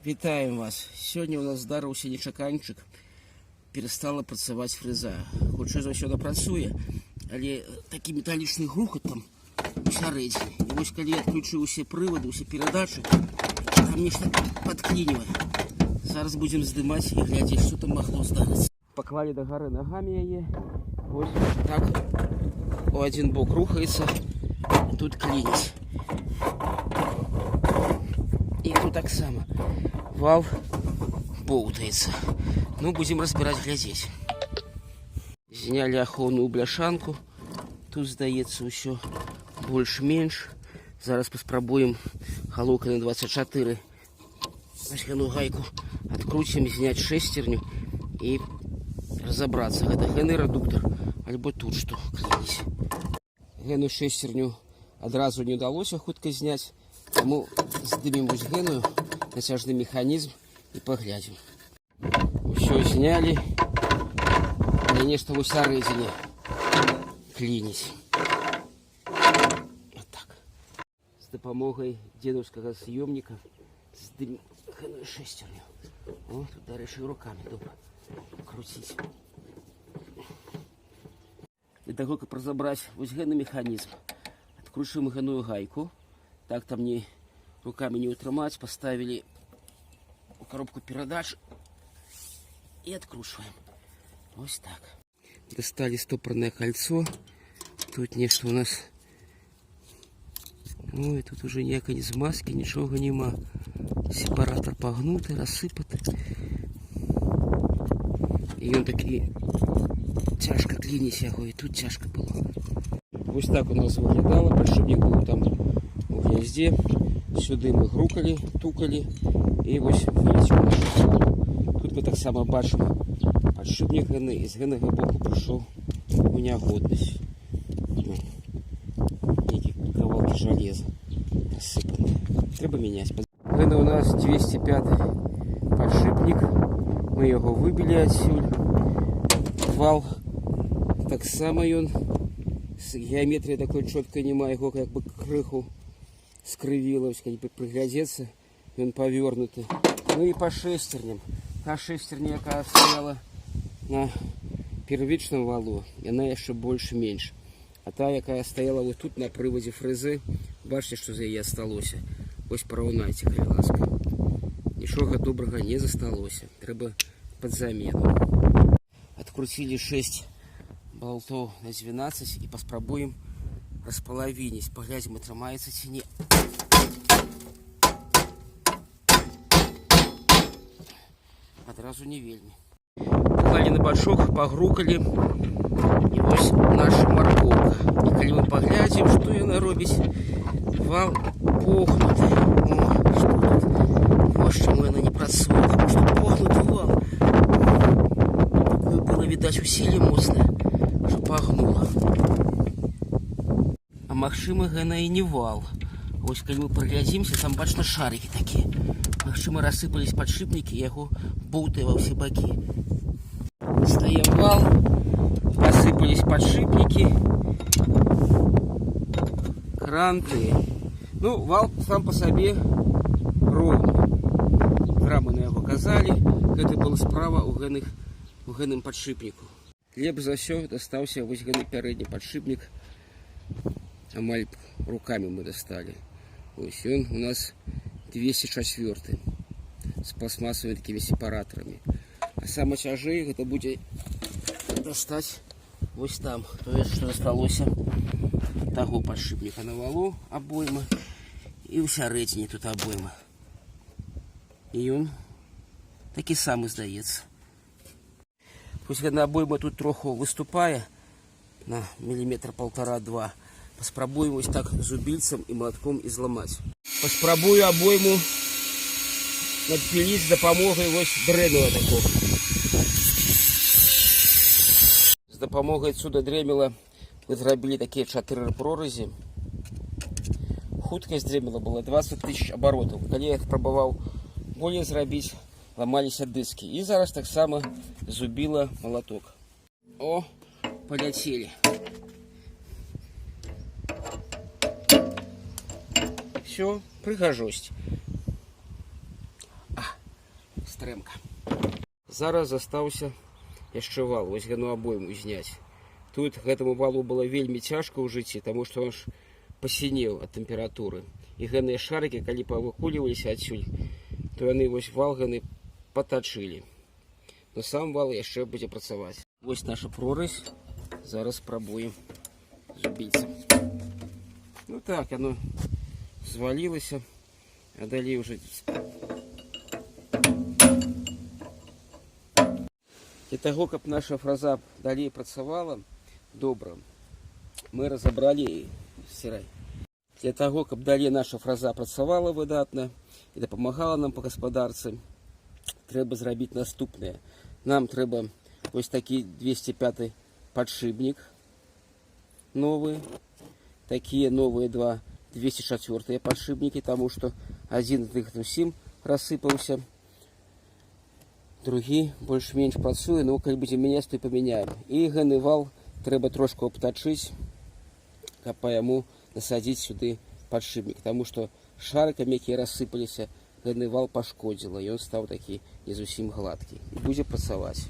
Вітаем вас. Сёння у нас здарыўся нечаканчык. Перастала працаваць фрэза. Хутчэй за ўсё працуе, але такі металічны грухат там усярэдзіне. І вось калі адключыў усе прывады, усе перадачы, там нешта падклінівае. Зараз будзем здымаць і глядзець, што там магло здарыцца. Паклалі да гары нагамі яе. Вось так у адзін бок рухаецца, тут клініць. І тут таксама вал боўтаецца. Ну, будем разбирать, глядзець. Зняли ахоўную бляшанку. Тут, здаецца, ўсё больш-менш. Зараз паспрабуем галоўкай на 24 нашу гайку адкруцім, зняць шестерню і разобрацца, гэта генерадуктор альбо тут што клініць. Гену шестерню адразу не удалося хутка зняць, таму здымем вось геную, нацяжны механізм і паглядзім. Все сняли, але нешта в усярэдзіне клініць. Вот так. С дапамогай дзедаўскага съёмника здымем гэную шестерню. О, тут, дарэчы, руками добра крутіць. Для того, каб разобраць вось гэны механізм, адкручваем гэную гайку. Так там не руками не утрымаць, поставили у коробку передач и откручиваем. Вот так. Достали стопорное кольцо. Тут нечто у нас. Ой, тут уже ніякай змазки, ничего нема. Сепаратор погнутый, рассыпатый. И он таки тяжко клініць яго, и тут тяжко было. Вот так у нас выглядало. Подшипник был там в гнезде. Сюди ми грукали, тукали і ось вилетів наш сон. Тут ми так само бачимо, підшипник гени з генного боку прийшов у негодність. Які кавалки железа розсипані. Треба міняти. Гена у нас 205 підшипник. Ми його вибили відсюди. Вал так само він. Геометрії такої чіткої немає, його якби криху скривило, если приглядеться, он повернутый. Ну и по шестерням. Та шестерня, яка стояла на первичном валу, она еще больше-меньше. А та, яка стояла вот тут на приводе фрези, бачите, что за її осталося. Ось порівняйте, коли ласка. Нічого доброго не засталося. Треба під замену. Открутили 6 болтов на 12 и поспробуем располовинить. Поглядим, отрымается ці не. Одразу не вельмі. Поклали на бачок, погрукали. И вось наша морковка. И коли мы поглядим, что яна робіць, вал похнутый. О, что тут? Вот чему яна не працуе, потому что похнутый вал. Такое было, видать, усилие моцное, что погнуло. Магчыма, гэта і не вал. Вось калі мы праглядзімся, там бачна шарики такія. Магчыма, рассыпались падшипники, яго боўтае ва ўсе бакі. Стаем вал, посыпались подшипники, кранты. Ну, вал сам по себе ровный. Рамы на яго казалі, гэта было справа у гэным падшипнику. Лепш за ўсё дастаўся вось гэны пярэдні падшипник. Амаль руками мы достали. Ось он у нас 204 с пластмассовыми такими сепараторами. А самое тяжелее это будет достать вот там, то есть что осталось того подшипника на валу обойма и усярэдзіне тут обойма. И он таки самый сдается. Пусть одна обойма тут троху выступая на миллиметр полтора-два. Паспрабуем вот так зубильцем и молотком изломать. Паспрабую обойму надпилить с допомогой вот дремела такого. С допомогой отсюда дремела мы зробили такие 4 прорези. Хуткость дремела была 20 тысяч оборотов. Когда я пробовал более зробить, ломались диски. И зараз так само зубила молоток. О, полетели. Все, прыгажость. стрэмка. Зараз застаўся яшчэ вал, вось гэну абойму зняць. Тут гэтаму валу было вельмі цяжка ў жыцці, таму што он ж пасінеў ад тэмпературы. І гэтыя шарыкі, калі павыкуліваліся адсюль, то яны вось вал гэны патачылі. Но сам вал яшчэ будзе працаваць. Вось наша прорызь. Зараз спрабуем зубіцца. Ну так, оно звалілася, а далей уже... Для того, каб наша фраза далей працавала добра, мы разабралі сірай. Для того, каб далей наша фраза працавала выдатна і дапамагала нам па гаспадарцы, трэба зрабіць наступнае. Нам трэба вось такі 205 подшипник новый, такие новые два 204 подшипники, потому что один из них зусім рассыпался, другі больш-менш працуе, но калі будзе мяняць, то і памяняем. І гэны вал трэба трошку абтачыць, каб па яму насадзіць сюды подшипник, потому что шарыкамі, якія рассыпаліся, гэны вал пашкодзіла, і ён стаў такі не зусім гладкі. І будзе працаваць.